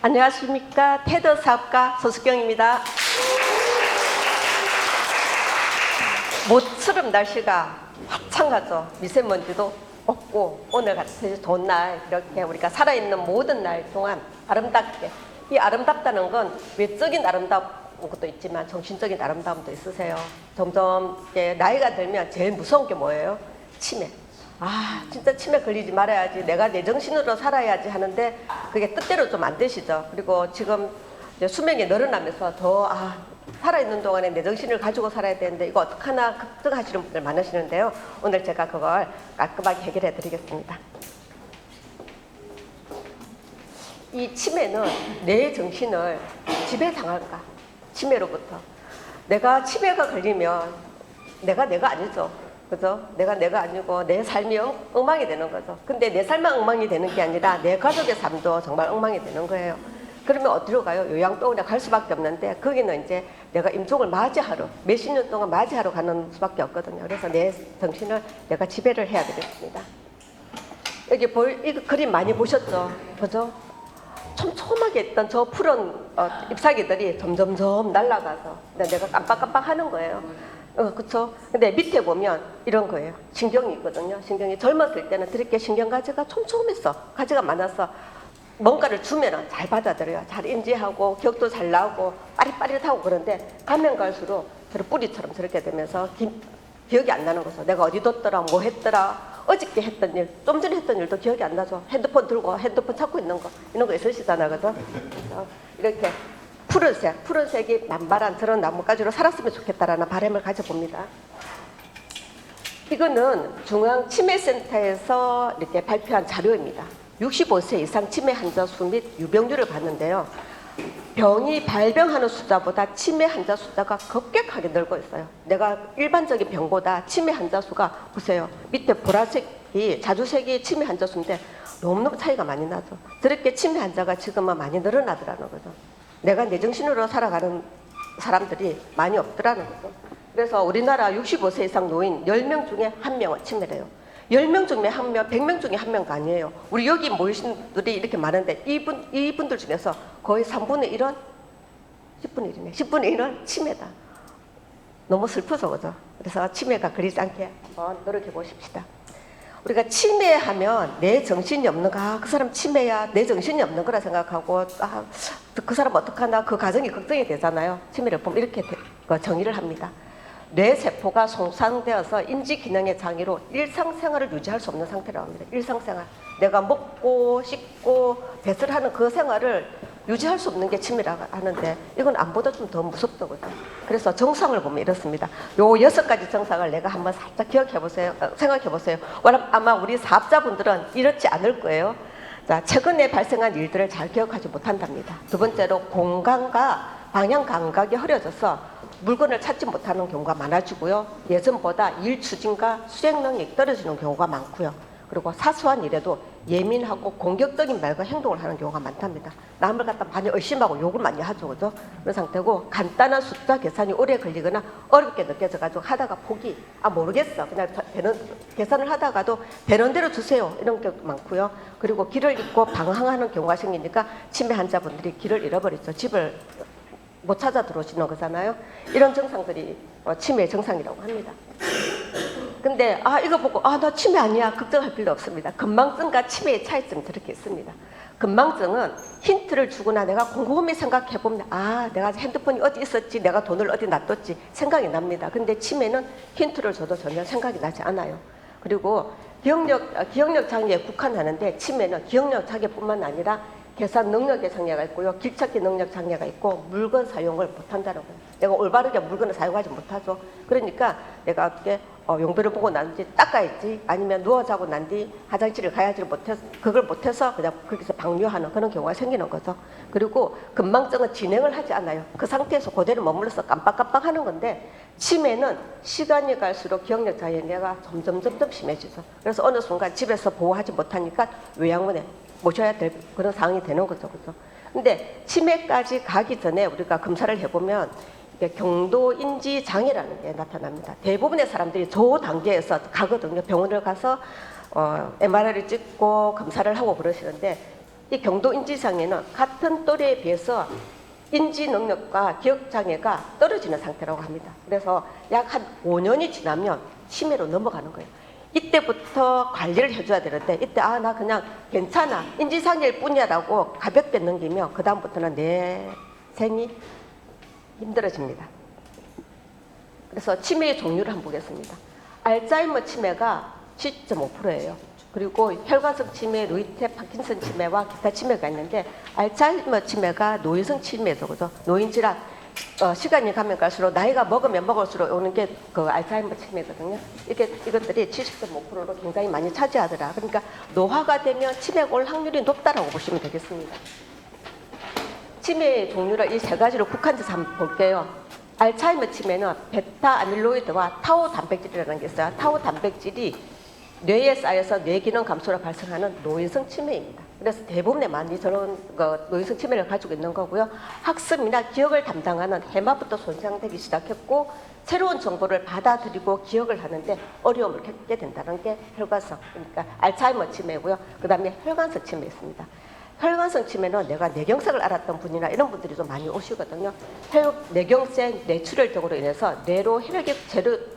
안녕하십니까. 테드 사업가 손수경입니다. 모처럼 날씨가 화창하죠. 미세먼지도 없고 오늘 같이 좋은 날 이렇게 우리가 살아있는 모든 날 동안 아름답게, 이 아름답다는 건 외적인 아름다운 것도 있지만 정신적인 아름다움도 있으세요. 점점 나이가 들면 제일 무서운 게 뭐예요? 치매. 진짜 치매 걸리지 말아야지, 내가 내 정신으로 살아야지 하는데 그게 뜻대로 좀 안 되시죠. 그리고 지금 이제 수명이 늘어나면서 더 살아있는 동안에 내 정신을 가지고 살아야 되는데 이거 어떡하나 걱정하시는 분들 많으시는데요. 오늘 제가 그걸 깔끔하게 해결해 드리겠습니다. 이 치매는 내 정신을 지배당할까? 치매로부터. 내가 치매가 걸리면 내가 아니죠. 그죠? 내가 아니고 내 삶이 엉망이 되는 거죠. 근데 내 삶만 엉망이 되는 게 아니라 내 가족의 삶도 정말 엉망이 되는 거예요. 그러면 어디로 가요? 요양병원에 갈 수밖에 없는데 거기는 이제 내가 임종을 맞이하러 몇십 년 동안 맞이하러 가는 수밖에 없거든요. 그래서 내 정신을 내가 지배를 해야 되겠습니다. 여기 이 그림 많이 보셨죠? 그죠? 촘촘하게 있던 저 푸른 잎사귀들이 점점점 날아가서 내가 깜빡깜빡 하는 거예요. 그쵸? 근데 밑에 보면 이런 거예요. 신경이 있거든요. 신경이 젊었을 때는 저렇게 신경가지가 촘촘했어. 가지가 많아서 뭔가를 주면 잘 받아들여요. 잘 인지하고 기억도 잘 나오고 빠릿빠릿하고. 그런데 가면 갈수록 저런 뿌리처럼 저렇게 되면서 기억이 안 나는 거죠. 내가 어디 뒀더라, 뭐 했더라, 어저께 했던 일, 좀 전에 했던 일도 기억이 안 나죠. 핸드폰 들고 핸드폰 찾고 있는 거, 이런 거 있으시잖아요. 그죠? 이렇게 푸른색이 만발한 저런 나뭇가지로 살았으면 좋겠다라는 바람을 가져봅니다. 이거는 중앙치매센터에서 이렇게 발표한 자료입니다. 65세 이상 치매 환자 수 및 유병률을 봤는데요. 병이 발병하는 숫자보다 치매 환자 숫자가 급격하게 늘고 있어요. 내가 일반적인 병보다 치매 환자 수가, 보세요. 밑에 보라색이 자주색이 치매 환자 수인데 너무너무 차이가 많이 나죠. 저렇게 치매 환자가 지금은 많이 늘어나더라는 거죠. 내가 내 정신으로 살아가는 사람들이 많이 없더라는 거죠. 그래서 우리나라 65세 이상 노인 10명 중에 1명은 치매래요. 10명 중에 1명, 100명 중에 1명가 아니에요. 우리 여기 모이신 분들이 이렇게 많은데 이분들 중에서 거의 3분의 1은 10분의 1이네. 10분의 1은 치매다. 너무 슬프죠, 그죠? 그래서 치매가 그리지 않게 한번 노력해 보십시다. 우리가 치매하면 내 정신이 없는가, 그 사람 치매야 내 정신이 없는 거라 생각하고 그 사람 어떡하나, 그 가정이 걱정이 되잖아요. 치매를 보면 이렇게 정의를 합니다. 뇌세포가 손상되어서 인지기능의 장애로 일상생활을 유지할 수 없는 상태라고 합니다. 일상생활. 내가 먹고 씻고 배설하는 그 생활을 유지할 수 없는 게 치매라고 하는데 이건 암보다 좀 더 무섭죠. 그래서 정상을 보면 이렇습니다. 요 6가지 정상을 내가 한번 살짝 기억해보세요. 생각해보세요. 아마 우리 사업자분들은 이렇지 않을 거예요. 자, 최근에 발생한 일들을 잘 기억하지 못한답니다. 두 번째로 공간과 방향 감각이 흐려져서 물건을 찾지 못하는 경우가 많아지고요. 예전보다 일 추진과 수행 능력이 떨어지는 경우가 많고요. 그리고 사소한 일에도 예민하고 공격적인 말과 행동을 하는 경우가 많답니다. 남을 갖다 많이 의심하고 욕을 많이 하죠. 그죠? 그런 상태고, 간단한 숫자 계산이 오래 걸리거나 어렵게 느껴져가지고 하다가 포기, 모르겠어, 그냥 계산을 하다가도 되는 대로 주세요, 이런 경우도 많고요. 그리고 길을 잃고 방황하는 경우가 생기니까 치매 환자분들이 길을 잃어버리죠. 집을 못 찾아 들어오시는 거잖아요. 이런 증상들이 치매의 증상이라고 합니다. 근데 이거 보고 나 치매 아니야 걱정할 필요 없습니다. 건망증과 치매의 차이점이 저렇게 있습니다. 건망증은 힌트를 주거나 내가 곰곰이 생각해보면 내가 핸드폰이 어디 있었지, 내가 돈을 어디 놔뒀지 생각이 납니다. 근데 치매는 힌트를 줘도 전혀 생각이 나지 않아요. 그리고 기억력 장애에 국한하는데 치매는 기억력 장애뿐만 아니라 계산 능력의 장애가 있고요. 길찾기 능력 장애가 있고 물건 사용을 못한다는 거예요. 내가 올바르게 물건을 사용하지 못하죠. 그러니까 내가 어떻게 용변을 보고 난 뒤 닦아야지, 아니면 누워 자고 난 뒤 화장실을 가야지 그걸 못해서 그냥 거기서 방류하는 그런 경우가 생기는 거죠. 그리고 건망증은 진행을 하지 않아요. 그 상태에서 그대로 머물러서 깜빡깜빡 하는 건데, 치매는 시간이 갈수록 기억력 장애가 점점 심해지죠. 그래서 어느 순간 집에서 보호하지 못하니까 요양원에 모셔야 될 그런 상황이 되는 거죠. 그죠? 근데 치매까지 가기 전에 우리가 검사를 해보면 경도인지 장애라는 게 나타납니다. 대부분의 사람들이 저 단계에서 가거든요. 병원을 가서 MRI를 찍고 검사를 하고 그러시는데 이 경도 인지장애는 같은 또래에 비해서 인지 능력과 기억 장애가 떨어지는 상태라고 합니다. 그래서 약 한 5년이 지나면 치매로 넘어가는 거예요. 이때부터 관리를 해줘야 되는데 이때 나 그냥 괜찮아 인지장애일 뿐이야라고 가볍게 넘기면 그 다음부터는 내 생이 힘들어집니다. 그래서 치매의 종류를 한번 보겠습니다. 알츠하이머 치매가 10.5%예요. 그리고 혈관성 치매, 루이테 파킨슨 치매와 기타 치매가 있는데 알츠하이머 치매가 노인성 치매죠, 그죠? 노인 질환. 시간이 가면 갈수록 나이가 먹으면 먹을수록 오는 게 그 알츠하이머 치매거든요. 이것들이 70.5%로 굉장히 많이 차지하더라. 그러니까 노화가 되면 치매가 올 확률이 높다라고 보시면 되겠습니다. 치매의 종류를 이 세 가지로 국한돼서 한번 볼게요. 알츠하이머 치매는 베타 아밀로이드와 타우 단백질이라는 게 있어요. 타우 단백질이 뇌에 쌓여서 뇌 기능 감소로 발생하는 노인성 치매입니다. 그래서 대부분의 많이 저런 노인성 치매를 가지고 있는 거고요. 학습이나 기억을 담당하는 해마부터 손상되기 시작했고 새로운 정보를 받아들이고 기억을 하는데 어려움을 겪게 된다는 게 혈관성, 그러니까 알츠하이머 치매고요. 그 다음에 혈관성 치매 있습니다. 혈관성 치매는 내가 뇌경색을 앓았던 분이나 이런 분들이 좀 많이 오시거든요. 뇌경색, 뇌출혈 등으로 인해서 뇌로 혈액이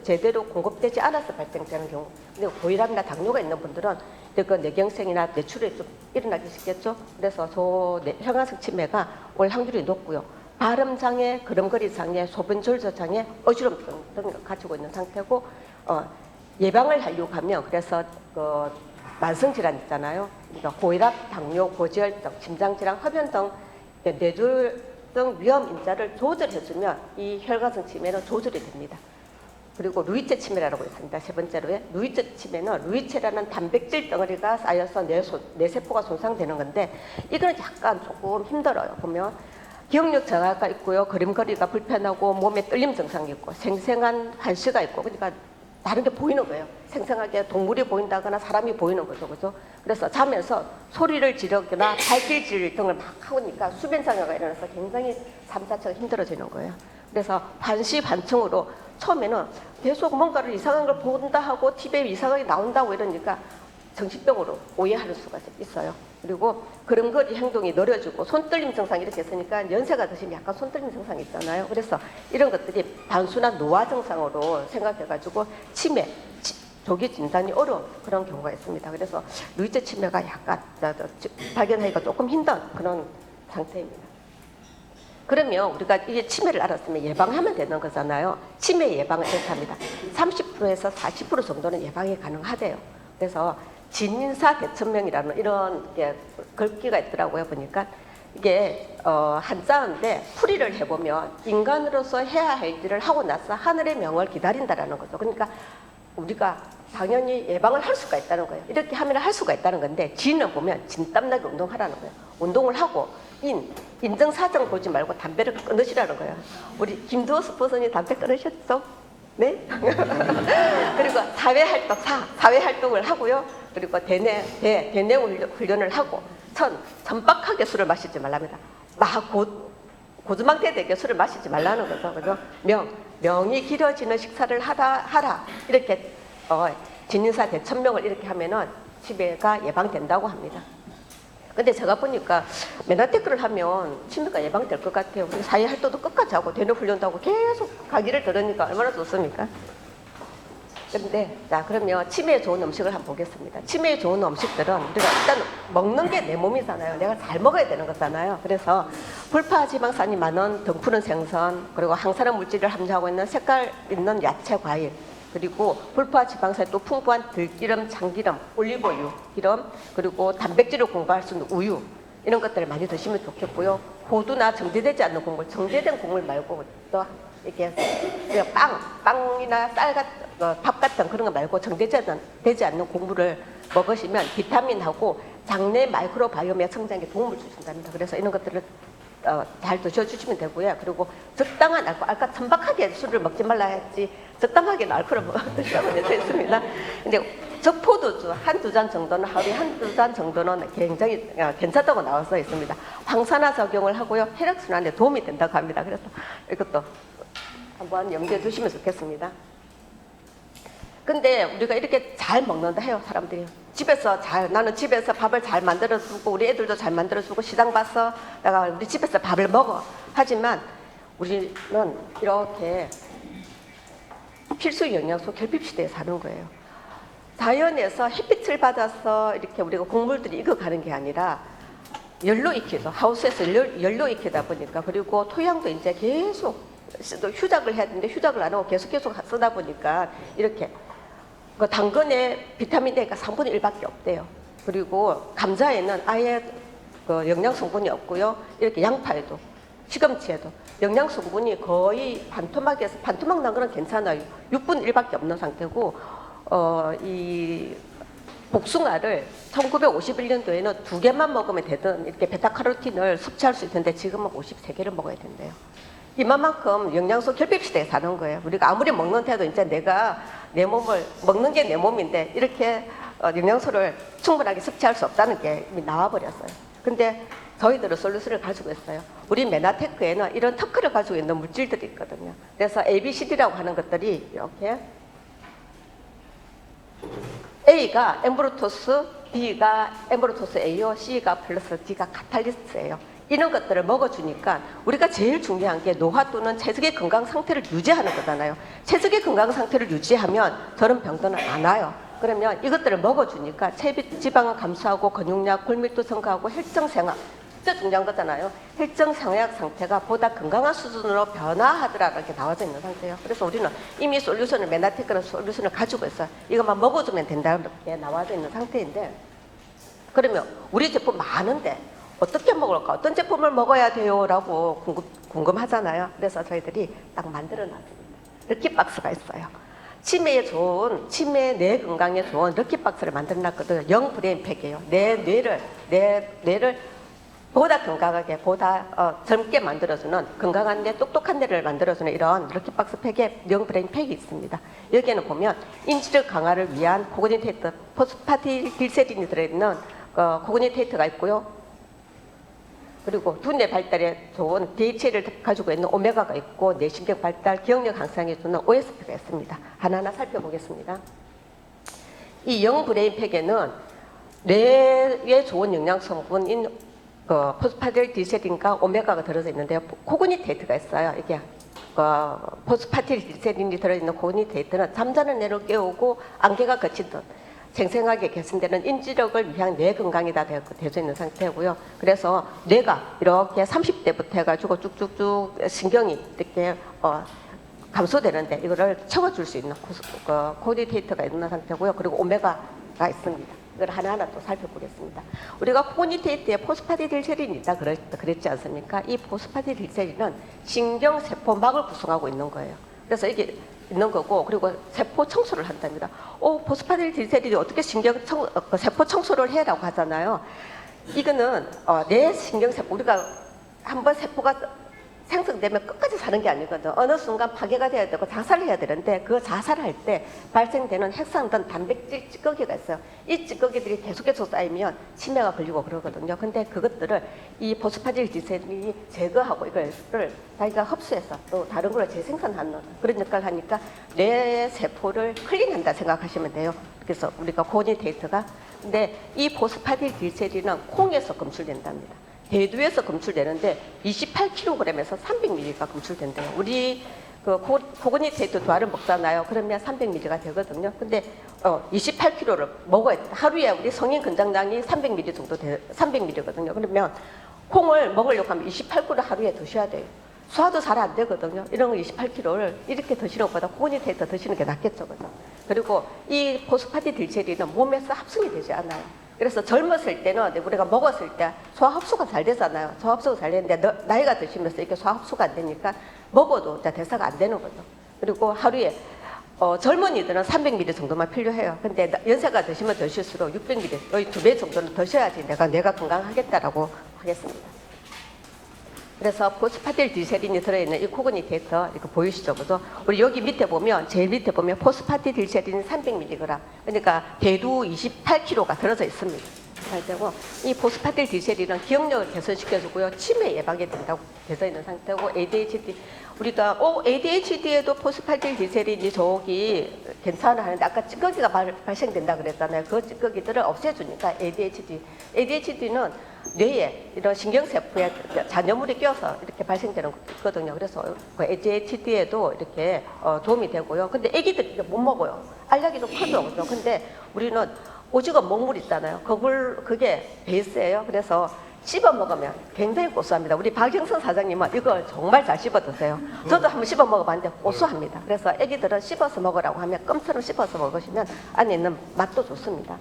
제대로 공급되지 않아서 발생되는 경우. 근데 고혈압이나 당뇨가 있는 분들은 그 뇌경색이나 뇌출혈이 좀 일어나기 쉽겠죠. 그래서 혈관성 치매가 올 확률이 높고요. 발음장애, 걸음걸이장애, 소변졸저장애, 어지럼증 등을 가지고 있는 상태고 예방을 하려고 하면 그래서 만성질환 있잖아요. 그러니까 고혈압, 당뇨, 고지혈증, 심장질환, 흡연 등 뇌졸 등 위험 인자를 조절해주면 이 혈관성 치매는 조절이 됩니다. 그리고 루이체 치매라고 있습니다. 세 번째로요. 루이체 치매는 루이체라는 단백질 덩어리가 쌓여서 뇌세포가 손상되는 건데 이거는 약간 조금 힘들어요. 보면 기억력 저하가 있고요. 걸음걸이가 불편하고 몸에 떨림 증상이 있고 생생한 한시가 있고 그러니까 다른 게 보이는 거예요. 생생하게 동물이 보인다거나 사람이 보이는 거죠. 그죠? 그래서 자면서 소리를 지르거나 발길질 등을 막 하니까 수면장애가 일어나서 굉장히 삶 자체가 힘들어지는 거예요. 그래서 반시반청으로 처음에는 계속 뭔가를 이상한 걸 본다 하고 TV에 이상하게 나온다고 이러니까 정신병으로 오해할 수가 있어요. 그리고 걸음걸이 행동이 느려지고 손떨림 증상이 이렇게 있으니까 연세가 드시면 약간 손떨림 증상이 있잖아요. 그래서 이런 것들이 단순한 노화 증상으로 생각해가지고 치매, 조기 진단이 어려운 그런 경우가 있습니다. 그래서 루이체 치매가 약간 발견하기가 조금 힘든 그런 상태입니다. 그러면 우리가 이게 치매를 알았으면 예방하면 되는 거잖아요. 치매 예방을 이렇게 합니다. 30%에서 40% 정도는 예방이 가능하대요. 그래서 진인사 대천명이라는 이런 게 글귀가 있더라고요. 보니까 이게 한자인데 풀이를 해보면 인간으로서 해야 할 일을 하고 나서 하늘의 명을 기다린다라는 거죠. 그러니까 우리가 당연히 예방을 할 수가 있다는 거예요. 이렇게 하면 할 수가 있다는 건데 진을 보면 진땀나게 운동하라는 거예요. 운동을 하고 인증사정 보지 말고 담배를 끊으시라는 거예요. 우리 김두호 스포츠니 담배 끊으셨죠? 네? 그리고 사회활동을 하고요. 그리고 대뇌 훈련을 하고 천박하게 술을 마시지 말랍니다. 고주망태 되게 술을 마시지 말라는 거죠. 그죠? 명이 길어지는 식사를 하라. 이렇게 진인사 대천명을 이렇게 하면은 치매가 예방된다고 합니다. 근데 제가 보니까 메나테크를 하면 치매가 예방될 것 같아요. 우리 사회활동도 끝까지 하고 대뇌 훈련도 하고 계속 강의를 들으니까 얼마나 좋습니까? 근데 자 그러면 치매에 좋은 음식을 한번 보겠습니다. 치매에 좋은 음식들은 우리가 일단 먹는 게 내 몸이잖아요. 내가 잘 먹어야 되는 거잖아요. 그래서 불파지방산이 많은 덩푸른 생선, 그리고 항산화 물질을 함유하고 있는 색깔 있는 야채, 과일, 그리고 불파지방산이 또 풍부한 들기름, 참기름, 올리브유, 기름, 그리고 단백질을 공부할 수 있는 우유, 이런 것들을 많이 드시면 좋겠고요. 호두나 정제되지 않는 곡물, 정제된 곡물 말고 또 이렇게 빵이나 쌀 같은 밥 같은 그런 거 말고 정제되지 않는 곡물을 먹으시면 비타민하고 장내 마이크로바이옴의 성장에 도움을 주신답니다. 그래서 이런 것들을 잘 드셔주시면 되고요. 그리고 적당한 알코올, 아까 천박하게 술을 먹지 말라 했지 적당하게 알코올을 드시라고 되어 있습니다. 근데 적포도주 한두 잔 정도는 하루에 한두 잔 정도는 굉장히 괜찮다고 나와서 있습니다. 항산화 작용을 하고요. 혈액순환에 도움이 된다고 합니다. 그래서 이것도 한번 염두에 두시면 좋겠습니다. 근데 우리가 이렇게 잘 먹는다 해요, 사람들이. 나는 집에서 밥을 잘 만들어주고 우리 애들도 잘 만들어주고 시장 봐서 내가 우리 집에서 밥을 먹어. 하지만 우리는 이렇게 필수 영양소 결핍 시대에 사는 거예요. 자연에서 햇빛을 받아서 이렇게 우리가 곡물들이 익어가는 게 아니라 열로 익히죠. 하우스에서 열로 익히다 보니까, 그리고 토양도 이제 계속 휴작을 해야 되는데 휴작을 안 하고 계속 쓰다 보니까 이렇게 그 당근에 비타민 D가 3분의 1밖에 없대요. 그리고 감자에는 아예 그 영양 성분이 없고요. 이렇게 양파에도 시금치에도 영양 성분이 거의 반토막 난 거는 괜찮아요. 6분의 1밖에 없는 상태고, 이 복숭아를 1951년도에는 2개만 먹으면 되던 이렇게 베타카로틴을 섭취할 수 있는데 지금은 53개를 먹어야 된대요. 이만큼 영양소 결핍 시대에 사는 거예요. 우리가 아무리 먹는 태도 이제 내가 내 몸을 먹는 게 내 몸인데 이렇게 영양소를 충분하게 섭취할 수 없다는 게 이미 나와버렸어요. 근데 저희들은 솔루션을 가지고 있어요. 우리 메나테크에는 이런 특허를 가지고 있는 물질들이 있거든요. 그래서 ABCD라고 하는 것들이 이렇게 A가 엠브로토스, B가 엠브로토스 A요, C가 플러스, D가 카탈리스트예요. 이런 것들을 먹어주니까 우리가 제일 중요한 게 노화 또는 체질의 건강 상태를 유지하는 거잖아요. 체질의 건강 상태를 유지하면 저런 병들은 안 와요. 그러면 이것들을 먹어주니까 체지방을 감소하고 근육량, 골밀도 증가하고 혈정 생활, 진짜 중요한 거잖아요. 혈정 생활 상태가 보다 건강한 수준으로 변화하더라는 게 나와져 있는 상태예요. 그래서 우리는 이미 솔루션을, 메나테크는 솔루션을 가지고 있어요. 이것만 먹어주면 된다는 게 나와져 있는 상태인데, 그러면 우리 제품 많은데 어떻게 먹을까? 어떤 제품을 먹어야 돼요? 라고 궁금하잖아요. 그래서 저희들이 딱 만들어 놨습니다. 럭키박스가 있어요. 뇌 건강에 좋은 럭키박스를 만들어 놨거든요. 0브레인팩이에요. 내 뇌를 보다 건강하게, 보다 젊게 만들어주는, 건강한 뇌, 똑똑한 뇌를 만들어주는 이런 럭키박스 팩에 0브레인팩이 있습니다. 여기에는 보면 인지력 강화를 위한 코그니테이트, 포스파티딜세린이 들어있는 코그니테이트가 있고요. 그리고 두뇌 발달에 좋은 DHA를 가지고 있는 오메가가 있고, 뇌신경 발달, 기억력 향상에 주는 OSP가 있습니다. 하나하나 살펴보겠습니다. 이 0브레인팩에는 뇌에 좋은 영양 성분인 포스파티딜세린과 오메가가 들어져 있는데요. 코그니테이트가 있어요. 이게 포스파티딜세린이 들어있는 코그니테이트는 잠자는 뇌를 깨우고 안개가 거친 듯 생생하게 개선되는 인지력을 위한 뇌 건강이 다 되어져 있는 상태고요. 그래서 뇌가 이렇게 30대부터 해가지고 쭉쭉쭉 신경이 이렇게 감소되는데 이거를 채워줄 수 있는 코그니테이트가 있는 상태고요. 그리고 오메가가 있습니다. 이걸 하나하나 또 살펴보겠습니다. 우리가 코그니테이트에 포스파티딜세린이 있다 그랬지 않습니까? 이 포스파티딜세린은 신경세포막을 구성하고 있는 거예요. 그래서 이게 있는 거고, 그리고 세포 청소를 한답니다. 포스파티딜세린이 어떻게 세포 청소를 해라고 하잖아요. 이거는 내 신경세포, 우리가 한번 세포가 생성되면 끝까지 사는 게 아니거든. 어느 순간 파괴가 돼야 되고 자살을 해야 되는데, 그 자살할 때 발생되는 핵산든 단백질 찌꺼기가 있어요. 이 찌꺼기들이 계속해서 쌓이면 치매가 걸리고 그러거든요. 근데 그것들을 이 포스파티딜세린이 제거하고 이걸 자기가 흡수해서 또 다른 걸 재생산하는 그런 역할을 하니까 뇌 세포를 클린한다 생각하시면 돼요. 그래서 우리가 코그니테이트가, 근데 이 포스파티딜세린은 콩에서 검출된답니다. 대두에서 검출되는데 28kg에서 300mg가 검출된대요. 우리 코그니테이트 두알을 먹잖아요. 그러면 300mg가 되거든요. 근데 28kg를 먹어야 돼. 하루에 우리 성인 권장량이 300mg 정도 300mg거든요. 그러면 콩을 먹으려고 하면 28kg 하루에 드셔야 돼요. 소화도 잘 안 되거든요. 이런 거 28kg를 이렇게 드시는 것보다 코그니테이트 드시는 게 낫겠죠. 그죠? 그리고 이 포스파티딜세린은 몸에서 합성이 되지 않아요. 그래서 젊었을 때는 우리가 먹었을 때 소화 흡수가 잘 되잖아요. 소화 흡수가 잘 되는데 나이가 드시면서 이렇게 소화 흡수가 안 되니까 먹어도 대사가 안 되는 거죠. 그리고 하루에 젊은이들은 300ml 정도만 필요해요. 근데 연세가 드시면 드실수록 600ml, 거의 2배 정도는 드셔야지 내가 건강하겠다라고 하겠습니다. 그래서 포스파티딜세린이 들어있는 이 코그니테이트 이렇게 보이시죠? 그죠? 우리 여기 밑에 보면, 제일 밑에 보면 포스파티딜세린 300mg. 그러니까 대두 28kg가 들어져 있습니다. 잘 되고, 이 포스파딜 디셀이는 기억력을 개선시켜주고요, 치매 예방에 된다고 되어 있는 상태고, ADHD 우리가 ADHD에도 포스파딜 디셀이 저기 괜찮아 하는데 아까 찌꺼기가 발생된다 그랬잖아요. 그 찌꺼기들을 없애주니까 ADHD는 뇌에 이런 신경세포에 잔여물이 껴서 이렇게 발생되는 거거든요. 그래서 그 ADHD에도 이렇게 도움이 되고요. 근데 애기들이 이제 못 먹어요. 알약이 좀 커져. 그죠? 근데 우리는 오징어 먹물 있잖아요. 그게 베이스예요. 그래서 씹어 먹으면 굉장히 고소합니다. 우리 박영선 사장님은 이걸 정말 잘 씹어 드세요. 저도 한번 씹어 먹어봤는데 고소합니다. 그래서 애기들은 씹어서 먹으라고 하면 껌처럼 씹어서 먹으시면 안에 있는 맛도 좋습니다.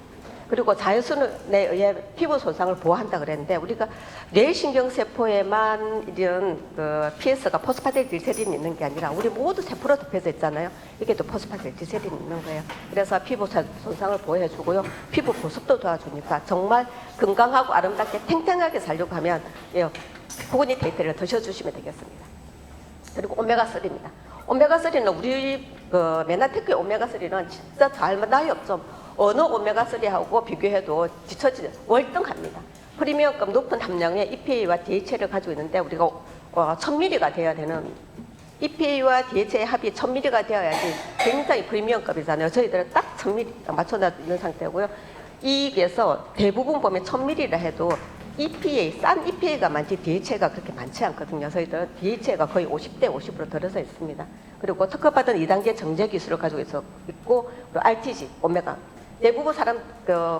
그리고 자연순에 의해 피부 손상을 보호한다 그랬는데, 우리가 뇌신경세포에만 이런 그 PS가 포스파딜 디셀린이 있는 게 아니라 우리 모두 세포로 덮여져 있잖아요. 이게 또 포스파딜 디셀린이 있는 거예요. 그래서 피부 손상을 보호해주고요, 피부 보습도 도와주니까 정말 건강하고 아름답게 탱탱하게 살려고 하면 구근이 데이터를 드셔주시면 되겠습니다. 그리고 오메가3입니다. 오메가3는 우리 그 메나테크의 오메가3는 진짜 나이 없죠. 어느 오메가3하고 비교해도 월등합니다. 프리미엄급 높은 함량의 EPA와 DHA를 가지고 있는데, 우리가 1000mg가 되어야 되는, EPA와 DHA의 합이 1000mg가 되어야지 굉장히 프리미엄급이잖아요. 저희들은 딱 1000mg 맞춰놓는 상태고요. 이익에서 대부분 보면 1000mg라 해도 EPA, 싼 EPA가 많지 DHA가 그렇게 많지 않거든요. 저희들은 DHA가 거의 50대 50으로 들어서 있습니다. 그리고 특허받은 2단계 정제 기술을 가지고 있고, 그리고 RTG, 오메가. 대부분 사람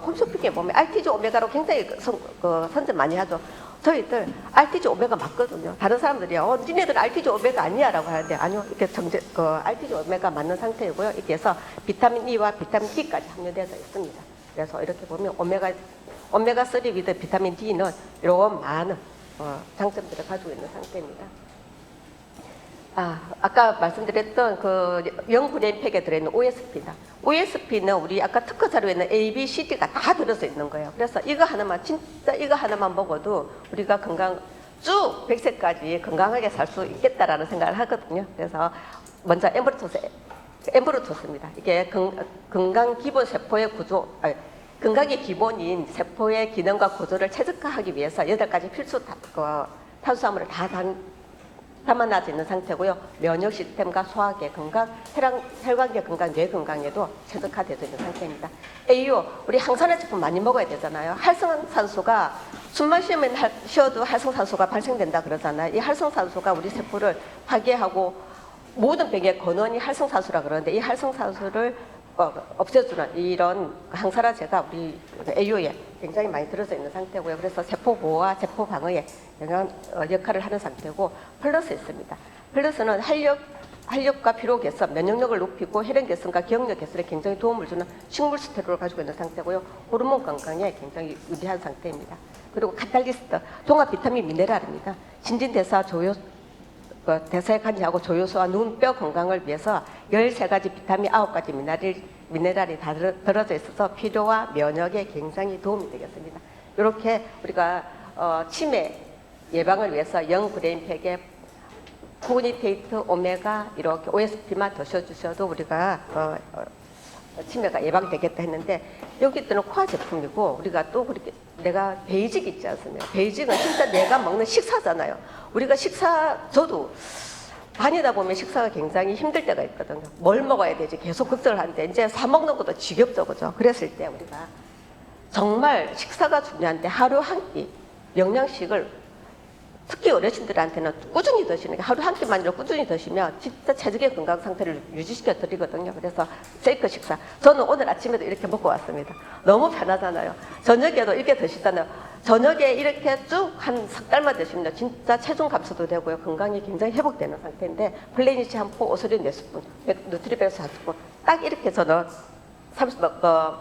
홈쇼핑에 보면 RTG 오메가로 굉장히 선전 많이 하죠. 저희들 RTG 오메가 맞거든요. 다른 사람들이 니네들 RTG 오메가 아니야라고 하는데, 아니요, 이렇게 RTG 오메가 맞는 상태이고요. 이렇게 해서 비타민 E와 비타민 D까지 함유되어 있습니다. 그래서 이렇게 보면 오메가3 위드 비타민 D는 이런 많은 장점들을 가지고 있는 상태입니다. 아까 말씀드렸던 그 영브레인팩에 들어있는 OSP다. OSP는 우리 아까 특허 자료에는 A, B, C, D가 다 들어서 있는 거예요. 그래서 이거 하나만, 진짜 이거 하나만 먹어도 우리가 쭉 100세까지 건강하게 살 수 있겠다라는 생각을 하거든요. 그래서 먼저 엠브루토스입니다. 이게 건강 기본 세포의 구조, 건강의 기본인 세포의 기능과 구조를 최적화하기 위해서 8가지 필수 탄수화물을 다 담아놔져 있는 상태고요. 면역 시스템과 소화계 건강, 혈관계 건강, 뇌 건강에도 최적화되어 있는 상태입니다. AU, 우리 항산화 제품 많이 먹어야 되잖아요. 활성산소가 숨만 쉬어도 활성산소가 발생된다 그러잖아요. 이 활성산소가 우리 세포를 파괴하고 모든 병의 근원이 활성산소라 그러는데, 이 활성산소를 없애주는 이런 항산화제가 우리 AU에 굉장히 많이 들어져 있는 상태고요. 그래서 세포 보호와 세포 방어에 역할을 하는 상태고, 플러스 있습니다. 플러스는 활력과 피로 개선, 면역력을 높이고 혈행 개선과 기억력 개선에 굉장히 도움을 주는 식물 스테롤을 가지고 있는 상태고요. 호르몬 건강에 굉장히 유리한 상태입니다. 그리고 카탈리스트, 종합 비타민 미네랄입니다. 신진대사 대사에 관여하고 조효소와 눈, 뼈 건강을 위해서 13가지 비타민 9가지 미네랄이 다 들어져 있어서 피로와 면역에 굉장히 도움이 되겠습니다. 이렇게 우리가 치매 예방을 위해서 영브레인팩에 코그니테이트 오메가 이렇게 OSP만 드셔주셔도 우리가 치매가 예방되겠다 했는데, 여기 있는 코아 제품이고, 우리가 또 그렇게 내가 베이직 있지 않습니까? 베이직은 진짜 내가 먹는 식사잖아요. 우리가 저도 다니다 보면 식사가 굉장히 힘들 때가 있거든요. 뭘 먹어야 되지? 계속 걱정을 하는데, 이제 사 먹는 것도 지겹죠, 그죠? 그랬을 때 우리가 정말 식사가 중요한데, 하루 한 끼 영양식을 특히 어르신들한테는 꾸준히 드시는 게, 하루 한 끼만이라도 꾸준히 드시면 진짜 체질의 건강 상태를 유지시켜 드리거든요. 그래서 쉐이크 식사, 저는 오늘 아침에도 이렇게 먹고 왔습니다. 너무 편하잖아요. 저녁에도 이렇게 드시잖아요. 저녁에 이렇게 쭉 한 석 달만 드시면 진짜 체중 감소도 되고요, 건강이 굉장히 회복되는 상태인데, 플레니시 한 포, 오소린 4스푼, 누트리베스 4스푼, 딱 이렇게 저는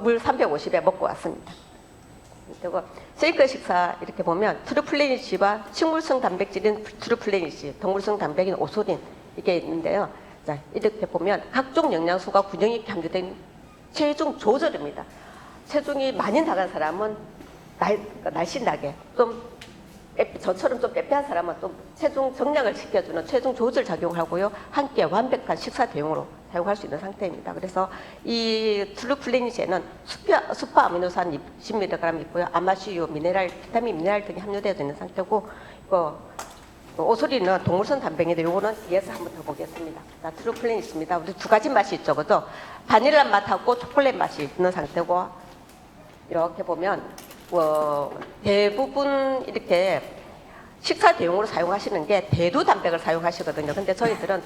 물 350에 먹고 왔습니다. 그리고 쉐이크 식사 이렇게 보면 트루플레니시와 식물성 단백질인 트루플레니시, 동물성 단백인 오소린 이게 있는데요. 자, 이렇게 보면 각종 영양소가 균형 있게 함유된 체중 조절입니다. 체중이 많이 나간 사람은 날씬하게, 좀 저처럼 좀 빼빼한 사람은 좀 체중 정량을 시켜주는 체중 조절 작용을 하고요. 함께 완벽한 식사 대용으로 사용할 수 있는 상태입니다. 그래서 이 트루플래닛에는 수퍼 아미노산 20mg 있고요. 아마시유, 미네랄, 비타민, 미네랄 등이 함유되어 있는 상태고, 오소리는 동물성 단백인데 요거는 뒤에서 한번 더 보겠습니다. 자, 트루플래닛 있습니다. 우리 두 가지 맛이 있죠, 그죠? 바닐라 맛하고 초콜릿 맛이 있는 상태고, 이렇게 보면 대부분 이렇게 식사 대용으로 사용하시는 게 대두 단백을 사용하시거든요. 근데 저희들은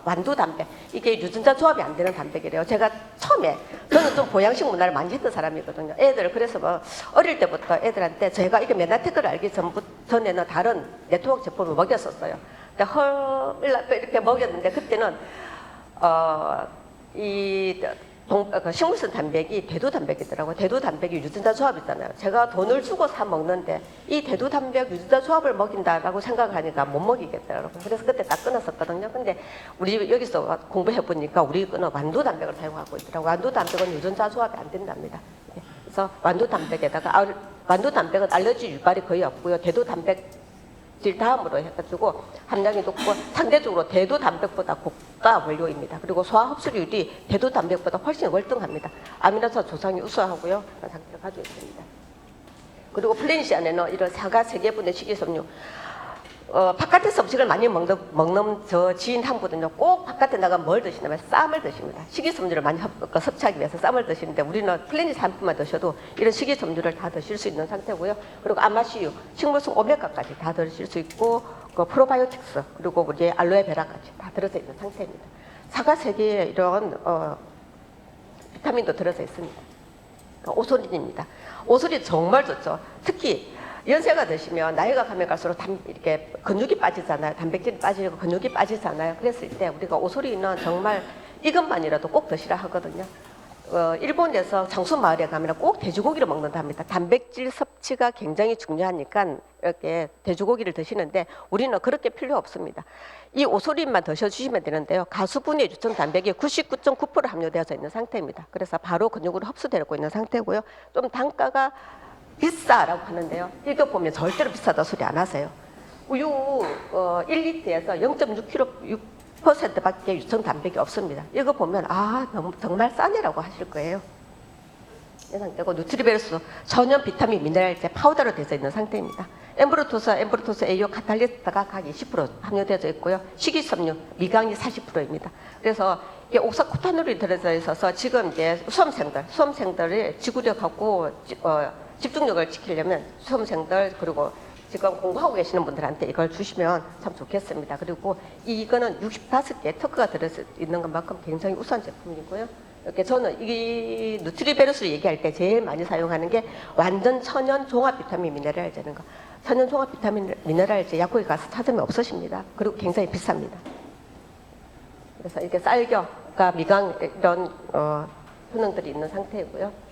완두 단백, 이게 유전자 조합이 안 되는 단백이래요. 제가 처음에, 저는 좀 보양식 문화를 많이 했던 사람이거든요. 애들, 그래서 뭐 어릴 때부터 애들한테 제가 이게 메나테크를 알기 전에는 다른 네트워크 제품을 먹였었어요. 근데 이렇게 먹였는데 그때는 식물성 단백이 대두 단백이더라고요. 대두 단백이 유전자 조합이잖아요. 제가 돈을 주고 사 먹는데 이 대두 단백 유전자 조합을 먹인다라고 생각하니까 못 먹이겠더라고요. 그래서 그때 딱 끊었었거든요. 근데 우리 여기서 공부해 보니까 우리 는 완두 단백을 사용하고 있더라고요. 완두 단백은 유전자 조합이 안 된답니다. 그래서 완두 단백에다가 완두 단백은 알러지 유발이 거의 없고요. 대두 단백 다음으로 해가지고 함량이 높고 상대적으로 대두 단백보다 고가 원료입니다. 그리고 소화 흡수율이 대두 단백보다 훨씬 월등합니다. 아미노산 조상이 우수하고요. 그런 상태를 가지고 있습니다. 그리고 플래닛 안에는 이런 사과 3개분의 식이섬유, 바깥에서 음식을 많이 먹는 저 지인 한 분은요, 꼭 바깥에 나가 뭘 드시냐면 쌈을 드십니다. 식이섬유를 많이 섭취하기 위해서 쌈을 드시는데 우리는 플래닛 한 푼만 드셔도 이런 식이섬유를 다 드실 수 있는 상태고요. 그리고 아마시유, 식물성 오메가까지 다 드실 수 있고, 프로바이오틱스, 그리고 우리 알로에베라까지 다 들어서 있는 상태입니다. 사과 3개에 이런 비타민도 들어서 있습니다. 오소린입니다. 오소린 정말 좋죠. 특히 연세가 드시면 나이가 가면 갈수록 이렇게 근육이 빠지잖아요. 단백질이 빠지고 근육이 빠지잖아요. 그랬을 때 우리가 오소리는 정말 이것만이라도 꼭 드시라 하거든요. 일본에서 장수 마을에 가면 꼭 돼지고기를 먹는다 합니다. 단백질 섭취가 굉장히 중요하니까 이렇게 돼지고기를 드시는데 우리는 그렇게 필요 없습니다. 이 오소린만 드셔주시면 되는데요. 가수분해 유청 단백이 99.9% 함유되어져 있는 상태입니다. 그래서 바로 근육으로 흡수되고 있는 상태고요. 좀 단가가 비싸라고 하는데요. 이거 보면 절대로 비싸다 소리 안 하세요. 우유 1리터에서 0.6%밖에 유청 단백이 없습니다. 이거 보면 너무 정말 싸네라고 하실 거예요. 이 상태고 누트리베르스 전염 비타민 미네랄제 파우더로 되어 있는 상태입니다. 엠브로토스 A요 카탈리스트가 각 20% 함유되어 있고요. 식이섬유 미강이 40%입니다. 그래서 이게 옥사코타놀이 들어져 있어서 지금 이제 수험생들의 지구력하고 집중력을 지키려면 수험생들 그리고 지금 공부하고 계시는 분들한테 이걸 주시면 참 좋겠습니다. 그리고 이거는 65개 특허가 들어있는 것만큼 굉장히 우수한 제품이고요. 이렇게 저는 이 누트리베르스를 얘기할 때 제일 많이 사용하는 게 완전 천연 종합 비타민 미네랄제는 거. 천연 종합 비타민 미네랄제 약국에 가서 찾으면 없으십니다. 그리고 굉장히 비쌉니다. 그래서 이렇게 쌀겨가 미강 이런 효능들이 있는 상태이고요.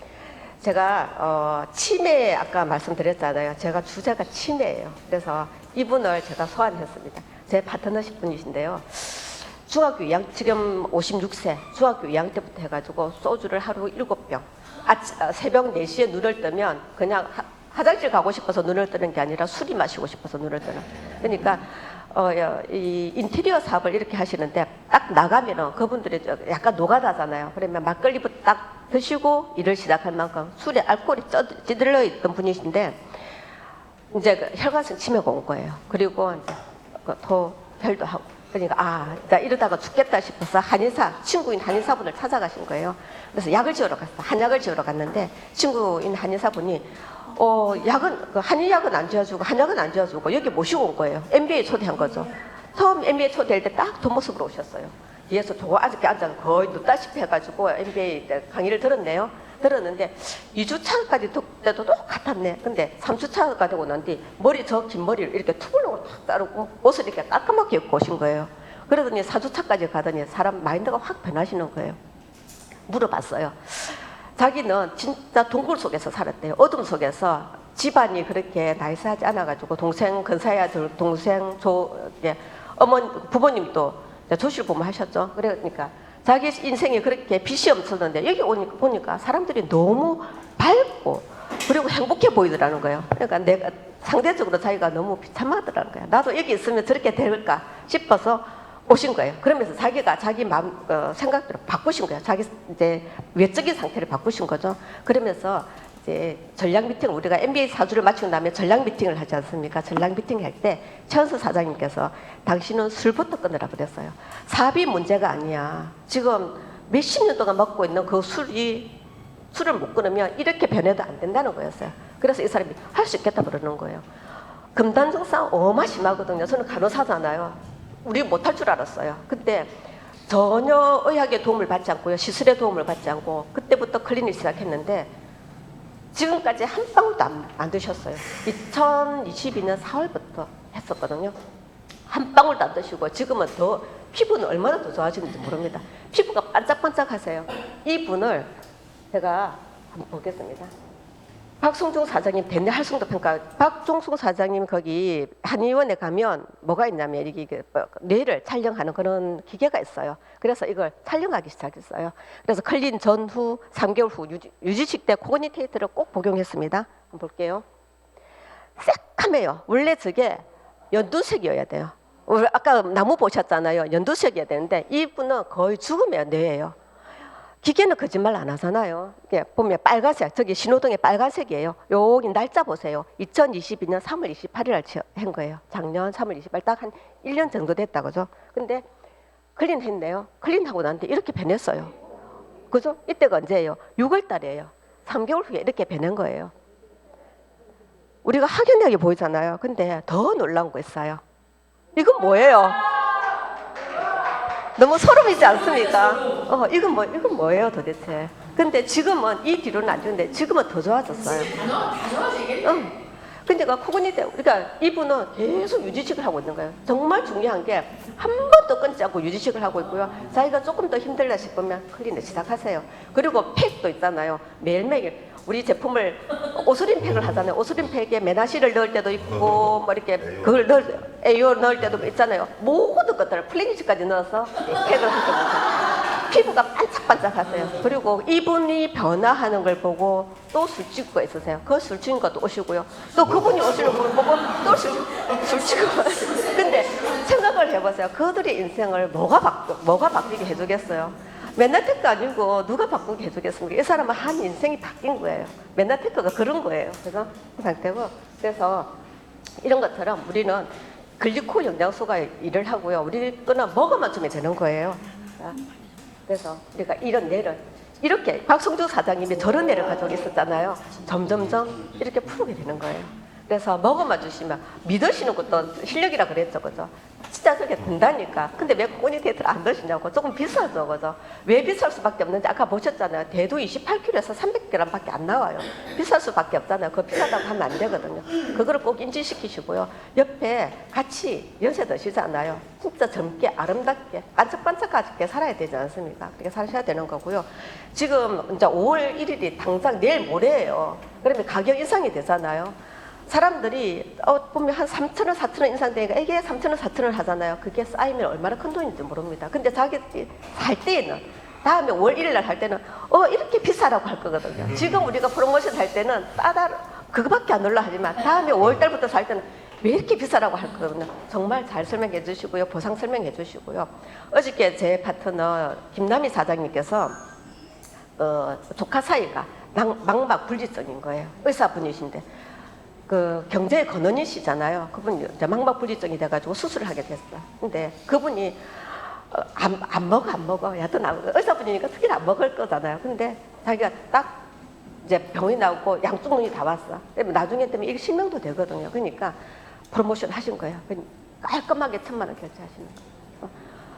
제가 치매 아까 말씀드렸잖아요. 제가 주제가 치매예요. 그래서 이분을 제가 소환했습니다. 제 파트너십 분이신데요. 중학교 2학년, 지금 56세, 중학교 2학년 때부터 해가지고 소주를 하루 7병, 새벽 4시에 눈을 뜨면 그냥 화장실 가고 싶어서 눈을 뜨는 게 아니라 술이 마시고 싶어서 눈을 뜨는. 그러니까 이 인테리어 사업을 이렇게 하시는데 딱 나가면은 그분들이 약간 노가다잖아요. 그러면 막걸리부터 딱 드시고 일을 시작할 만큼 술에 알코올이 찌들러 있던 분이신데 이제 그 혈관성 치매가 온 거예요. 그리고 이제 토혈도 하고 그러니까 나 이러다가 죽겠다 싶어서 친구인 한의사분을 찾아가신 거예요. 그래서 약을 지으러 갔어. 한약을 지으러 갔는데 친구인 한의사분이 한의약은 안 지어주고 한약은 안 지어주고 여기 모시고 온 거예요. MBA 초대한 거죠. 처음 MBA 초대할 때 딱 뒷모습으로 오셨어요. 뒤에서 아직게 앉아서 거의 눕다시피 해가지고 MBA 강의를 들었는데 2주차까지 때도 똑같았네. 근데 3주차가 되고 난 뒤 긴 머리를 이렇게 투블럭으로 탁 자르고 옷을 이렇게 깔끔하게 입고 오신 거예요. 그러더니 4주차까지 가더니 사람 마인드가 확 변하시는 거예요. 물어봤어요. 자기는 진짜 동굴 속에서 살았대요. 어둠 속에서 집안이 그렇게 나이스하지 않아가지고 동생 근사의 아들, 부모님도 조실 부모 하셨죠. 그러니까 자기 인생이 그렇게 빛이 없었는데 여기 보니까 사람들이 너무 밝고 그리고 행복해 보이더라는 거예요. 그러니까 상대적으로 자기가 너무 비참하더라는 거예요. 나도 여기 있으면 저렇게 될까 싶어서 오신 거예요. 그러면서 자기가 자기 마음 생각대로 바꾸신 거예요. 자기 이제 외적인 상태를 바꾸신 거죠. 그러면서 이제 전략 미팅을 우리가 MBA 사주를 마치고 나면 전략 미팅을 하지 않습니까? 전략 미팅 할 때 최은수 사장님께서 당신은 술부터 끊으라 그랬어요. 사업이 문제가 아니야. 지금 몇십 년 동안 먹고 있는 그 술을 못 끊으면 이렇게 변해도 안 된다는 거였어요. 그래서 이 사람이 할 수 있겠다 그러는 거예요. 금단 증상 어마 심하거든요. 저는 간호사잖아요. 우리 못할 줄 알았어요. 그때 전혀 의학의 도움을 받지 않고요. 시술의 도움을 받지 않고 그때부터 클리닉 시작했는데 지금까지 한 방울도 안 드셨어요. 2022년 4월부터 했었거든요. 한 방울도 안 드시고 지금은 더 피부는 얼마나 더 좋아지는지 모릅니다. 피부가 반짝반짝하세요. 이 분을 제가 한번 보겠습니다. 박송중 사장님 대내 활성도 평가. 박종숙 사장님 거기 한의원에 가면 뭐가 있냐면 이게 뇌를 촬영하는 그런 기계가 있어요. 그래서 이걸 촬영하기 시작했어요. 그래서 클린 전후 3개월 후 유지식 때 코그니테이트를 꼭 복용했습니다. 한번 볼게요. 새카매요. 원래 저게 연두색이어야 돼요. 아까 나무 보셨잖아요. 연두색이어야 되는데 이분은 거의 죽으면 뇌예요. 기계는 거짓말 안 하잖아요. 이게 보면 빨간색, 저기 신호등의 빨간색이에요. 여기 날짜 보세요. 2022년 3월 28일 날 한 거예요. 작년 3월 28일 딱 한 1년 정도 됐다 그죠? 근데 클린 했네요. 클린하고 나는데 이렇게 변했어요. 그죠? 이때가 언제예요? 6월 달이에요. 3개월 후에 이렇게 변한 거예요. 우리가 확연하게 보이잖아요. 근데 더 놀라운 거 있어요. 이건 뭐예요? 너무 소름이지 않습니까? 이건 뭐예요 도대체? 근데 지금은 이 뒤로는 안 좋은데 지금은 더 좋아졌어요. 다 좋아지겠네. 근데 그러니까 이분은 계속 유지식을 하고 있는 거예요. 정말 중요한 게 한 번도 끊지 않고 유지식을 하고 있고요. 자기가 조금 더 힘들다 싶으면 클린을 시작하세요. 그리고 팩도 있잖아요. 매일매일 우리 제품을 오스린 팩을 하잖아요. 오스린 팩에 메나시를 넣을 때도 있고 뭐 이렇게 그걸 에이오 넣을 때도 있잖아요. 모든 것들을 플리니시까지 넣어서 팩을 하거든요. 피부가 반짝반짝하세요. 그리고 이분이 변화하는 걸 보고 또 술집구가 있으세요. 그 술집구도 오시고요. 또 그분이 오시는 걸 보고 또 술집구가 근데 생각을 해보세요. 그들의 인생을 뭐가 바뀌게 해주겠어요? 맨날 테크 아니고 누가 바꾸게 해주겠습니까? 이 사람은 한 인생이 바뀐 거예요. 맨날 테크가 그런 거예요. 그래서 그 상태고 그래서 이런 것처럼 우리는 글리코 영양소가 일을 하고요. 우리 거는 먹어만 주면 되는 거예요. 그래서 우리가 이런 뇌를 이렇게 박성주 사장님이 저런 뇌를 가지고 있었잖아요. 점점점 이렇게 풀게 되는 거예요. 그래서 먹어만 주시면 믿으시는 것도 실력이라 그랬죠, 그죠? 진짜 저게 된다니까. 근데 왜 코그니테이트를 안 드시냐고. 조금 비싸죠, 그죠? 왜 비쌀 수밖에 없는지 아까 보셨잖아요. 대두 28kg에서 300g밖에 안 나와요. 비쌀 수밖에 없잖아요. 그거 비싸다고 하면 안 되거든요. 그거를 꼭 인지시키시고요. 옆에 같이 연세 드시잖아요. 진짜 젊게 아름답게 반짝반짝하게 살아야 되지 않습니까? 그렇게 사셔야 되는 거고요. 지금 이제 5월 1일이 당장 내일 모레예요. 그러면 가격 인상이 되잖아요. 사람들이 보면 한 3,000원, 4,000원 인상되니까 이게 3,000원, 4,000원 하잖아요. 그게 쌓이면 얼마나 큰 돈인지 모릅니다. 근데 자기 살 때는 다음에 월 1일 날 할 때는 이렇게 비싸라고 할 거거든요. 지금 우리가 프로모션 할 때는 그거밖에 안 올라 하지만 다음에 5월 달부터 살 때는 왜 이렇게 비싸라고 할 거거든요. 정말 잘 설명해 주시고요. 보상 설명해 주시고요. 어저께 제 파트너 김남희 사장님께서 조카 사이가 망막 불지증인 거예요. 의사분이신데 그 경제의 근원이시잖아요. 그분이 이제 망막 불지증이 돼가지고 수술을 하게 됐어요. 근데 그분이 안 먹어. 야도 의사분이니까 특별히 안 먹을 거잖아요. 근데 자기가 딱 이제 병이 나오고 양쪽 눈이 다 왔어. 나중에 때문에 이게 실명도 되거든요. 그러니까 프로모션 하신 거예요. 깔끔하게 1,000만 원 결제하시는 거예요.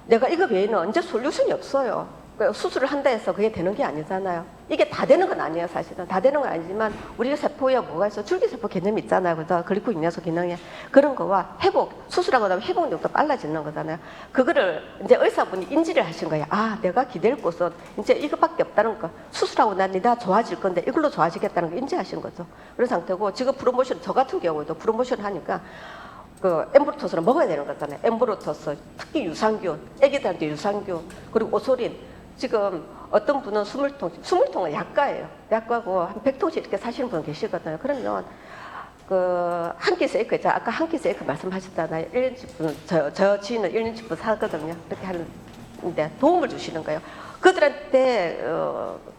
내가 이거 외에는 언제 솔루션이 없어요. 수술을 한다 해서 그게 되는 게 아니잖아요. 이게 다 되는 건 아니에요, 사실은. 다 되는 건 아니지만 우리 세포에 뭐가 있어? 줄기세포 개념이 있잖아요. 그죠? 글리코 인연소 기능에 그런 거와 회복, 수술하고 나면 회복력도 빨라지는 거잖아요. 그거를 이제 의사분이 인지를 하신 거예요. 아, 내가 기댈 곳은 이제 이거밖에 없다는 거. 수술하고 나니 나 좋아질 건데 이걸로 좋아지겠다는 거 인지하신 거죠. 그런 상태고 지금 프로모션, 저 같은 경우에도 프로모션 하니까 그 엠브로토스를 먹어야 되는 거잖아요. 엠브로토스, 특히 유산균, 애기들한테 유산균, 그리고 오소린. 지금 어떤 분은 20통은 약가예요. 약가고 한 100통씩 이렇게 사시는 분 계시거든요. 그러면 한 끼 세이크 있죠. 아까 한 끼 세이크 말씀하셨잖아요. 1년치분 저 지인은 1년치분 사거든요. 그렇게 하는데 도움을 주시는 거예요. 그들한테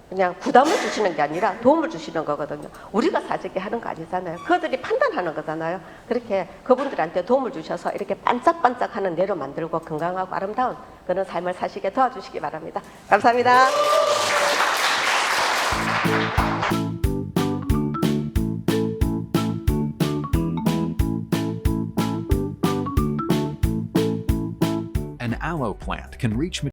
그냥 부담을 주시는 게 아니라 도움을 주시는 거거든요. 우리가 사재기 하는 거 아니잖아요. 그들이 판단하는 거잖아요. 그렇게 그분들한테 도움을 주셔서 이렇게 반짝반짝하는 뇌로 만들고 건강하고 아름다운 그런 삶을 사시게 도와주시기 바랍니다. 감사합니다. An aloe plant can reach